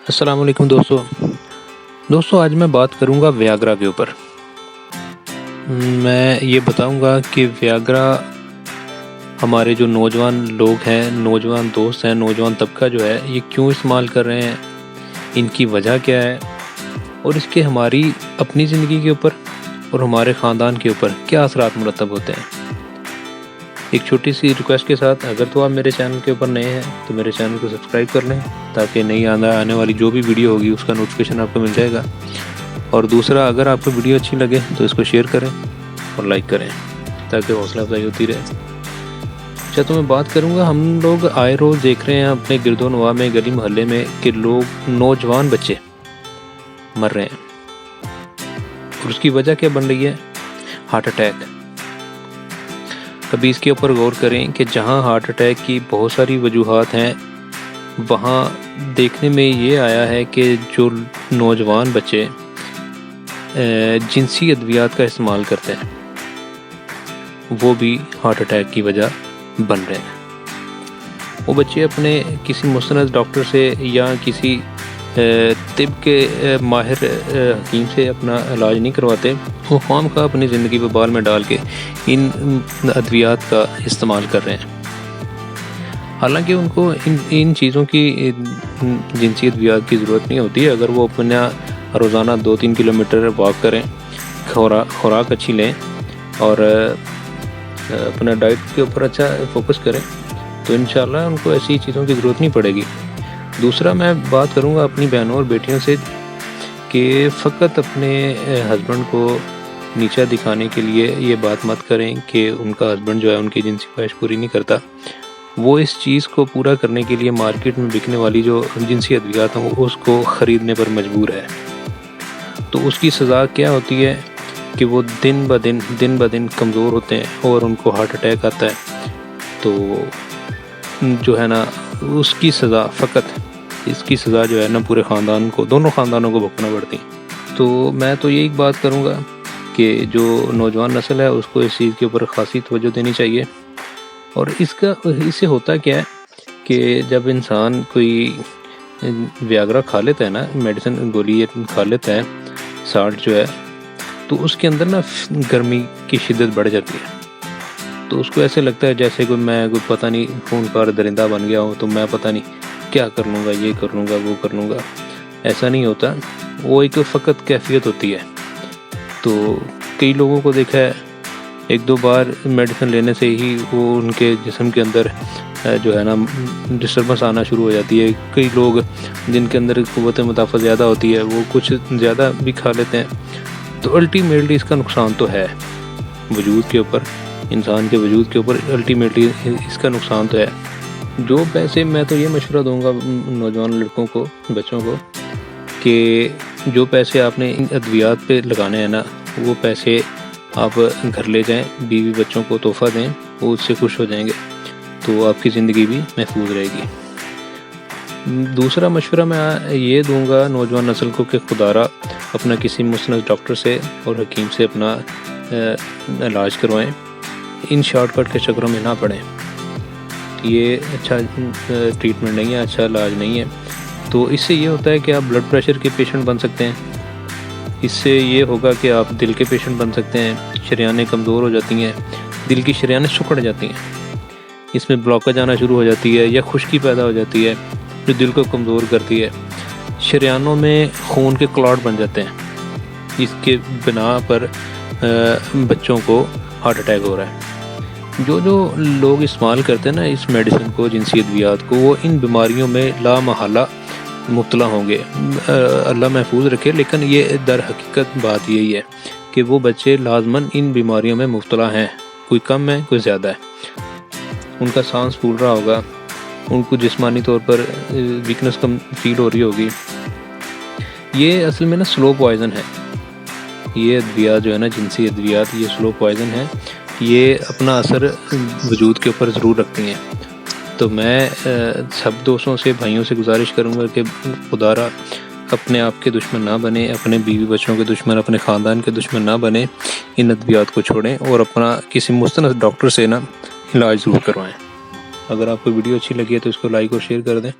السلام علیکم دوستوں آج میں بات کروں گا ویاگرا کے اوپر۔ میں یہ بتاؤں گا کہ ویاگرا ہمارے جو نوجوان لوگ ہیں، نوجوان دوست ہیں، نوجوان طبقہ جو ہے یہ کیوں استعمال کر رہے ہیں، ان کی وجہ کیا ہے، اور اس کے ہماری اپنی زندگی کے اوپر اور ہمارے خاندان کے اوپر کیا اثرات مرتب ہوتے ہیں۔ ایک چھوٹی سی ریکویسٹ کے ساتھ، اگر تو آپ میرے چینل کے اوپر نئے ہیں تو میرے چینل کو سبسکرائب کر لیں تاکہ نئی آنے والی جو بھی ویڈیو ہوگی اس کا نوٹیفیکیشن آپ کو مل جائے گا۔ اور دوسرا، اگر آپ کو ویڈیو اچھی لگے تو اس کو شیئر کریں اور لائک کریں تاکہ حوصلہ افزائی ہوتی رہے۔ اچھا، تو میں بات کروں گا، ہم لوگ آئے روز دیکھ رہے ہیں اپنے گرد و نواح میں، گلی محلے میں، کہ لوگ، نوجوان بچے مر رہے ہیں، اور اس کی وجہ کیا بن رہی ہے؟ Heart attack. کبھی اس کے اوپر غور کریں کہ جہاں ہارٹ اٹیک کی بہت ساری وجوہات ہیں، وہاں دیکھنے میں یہ آیا ہے کہ جو نوجوان بچے جنسی ادویات کا استعمال کرتے ہیں وہ بھی ہارٹ اٹیک کی وجہ بن رہے ہیں۔ وہ بچے اپنے کسی مستند ڈاکٹر سے یا کسی طب کے ماہر حکیم سے اپنا علاج نہیں کرواتے، وہ خام خواہ اپنی زندگی پہ بال میں ڈال کے ان ادویات کا استعمال کر رہے ہیں۔ حالانکہ ان کو ان چیزوں کی، جنسی ادویات کی ضرورت نہیں ہوتی ہے۔ اگر وہ اپنا روزانہ 2-3 کلومیٹر واک کریں، خوراک اچھی لیں اور اپنا ڈائٹ کے اوپر اچھا فوکس کریں تو انشاءاللہ ان کو ایسی چیزوں کی ضرورت نہیں پڑے گی۔ دوسرا، میں بات کروں گا اپنی بہنوں اور بیٹیوں سے کہ فقط اپنے ہسبینڈ کو نیچا دکھانے کے لیے یہ بات مت کریں کہ ان کا ہسبینڈ جو ہے ان کی جنسی خواہش پوری نہیں کرتا۔ وہ اس چیز کو پورا کرنے کے لیے مارکیٹ میں بکنے والی جو جنسی ادویات ہیں اس کو خریدنے پر مجبور ہے، تو اس کی سزا کیا ہوتی ہے کہ وہ دن بہ دن کمزور ہوتے ہیں اور ان کو ہارٹ اٹیک آتا ہے۔ تو جو ہے نا، اس کی سزا جو ہے نا پورے خاندان کو، دونوں خاندانوں کو بھگتنا پڑتی۔ تو میں تو یہی بات کروں گا کہ جو نوجوان نسل ہے اس کو اس چیز کے اوپر خاصی توجہ دینی چاہیے۔ اور اس سے ہوتا کیا ہے کہ جب انسان کوئی ویاگرا کھا لیتا ہے نا، میڈیسن گولی کھا لیتا ہے، سالٹ جو ہے، تو اس کے اندر نا گرمی کی شدت بڑھ جاتی ہے۔ تو اس کو ایسے لگتا ہے جیسے میں پتہ نہیں خون خار درندہ بن گیا ہوں، تو میں پتہ نہیں کیا کر لوں گا، یہ کر لوں گا، وہ کر لوں گا۔ ایسا نہیں ہوتا، وہ ایک فقط کیفیت ہوتی ہے۔ تو کئی لوگوں کو دیکھا ہے 1-2 بار میڈیسن لینے سے ہی وہ ان کے جسم کے اندر جو ہے نا ڈسٹربنس آنا شروع ہو جاتی ہے۔ کئی لوگ جن کے اندر قوت مدافعت زیادہ ہوتی ہے وہ کچھ زیادہ بھی کھا لیتے ہیں، تو الٹیمیٹلی اس کا نقصان تو ہے وجود کے اوپر، انسان کے وجود کے اوپر الٹیمیٹلی اس کا نقصان تو ہے۔ جو پیسے، میں تو یہ مشورہ دوں گا نوجوان لڑکوں کو، بچوں کو، کہ جو پیسے آپ نے ان ادویات پہ لگانے ہیں نا، وہ پیسے آپ گھر لے جائیں، بیوی بچوں کو تحفہ دیں، وہ اس سے خوش ہو جائیں گے، تو آپ کی زندگی بھی محفوظ رہے گی۔ دوسرا مشورہ میں یہ دوں گا نوجوان نسل کو کہ خدارہ اپنا کسی مسند ڈاکٹر سے اور حکیم سے اپنا علاج کروائیں، ان شارٹ کٹ کے چکروں میں نہ پڑیں۔ یہ اچھا ٹریٹمنٹ نہیں ہے، اچھا علاج نہیں ہے۔ تو اس سے یہ ہوتا ہے کہ آپ بلڈ پریشر کے پیشنٹ بن سکتے ہیں، اس سے یہ ہوگا کہ آپ دل کے پیشنٹ بن سکتے ہیں، شریانیں کمزور ہو جاتی ہیں، دل کی شریانیں سکڑ جاتی ہیں، اس میں بلاکیج آنا شروع ہو جاتی ہے یا خشکی پیدا ہو جاتی ہے جو دل کو کمزور کرتی ہے، شریانوں میں خون کے کلاٹ بن جاتے ہیں، اس کے بنا پر بچوں کو ہارٹ اٹیک ہو رہا ہے۔ جو لوگ استعمال کرتے ہیں نا اس میڈیسن کو، جنسی ادویات کو، وہ ان بیماریوں میں لا محالہ مبتلا ہوں گے، اللہ محفوظ رکھے۔ لیکن یہ در حقیقت بات یہی ہے کہ وہ بچے لازماً ان بیماریوں میں مبتلا ہیں، کوئی کم ہے کوئی زیادہ ہے۔ ان کا سانس پھول رہا ہوگا، ان کو جسمانی طور پر ویکنس کم فیل ہو رہی ہوگی۔ یہ اصل میں نا سلو پوائزن ہے، یہ ادویات جو ہے نا، جنسی ادویات، یہ سلو پوائزن ہے، یہ اپنا اثر وجود کے اوپر ضرور رکھتی ہیں۔ تو میں سب دوستوں سے، بھائیوں سے گزارش کروں گا کہ خدارہ اپنے آپ کے دشمن نہ بنے، اپنے بیوی بچوں کے دشمن، اپنے خاندان کے دشمن نہ بنے، ان ادویات کو چھوڑیں اور اپنا کسی مستند ڈاکٹر سے نا علاج ضرور کروائیں۔ اگر آپ کو ویڈیو اچھی لگی ہے تو اس کو لائک اور شیئر کر دیں۔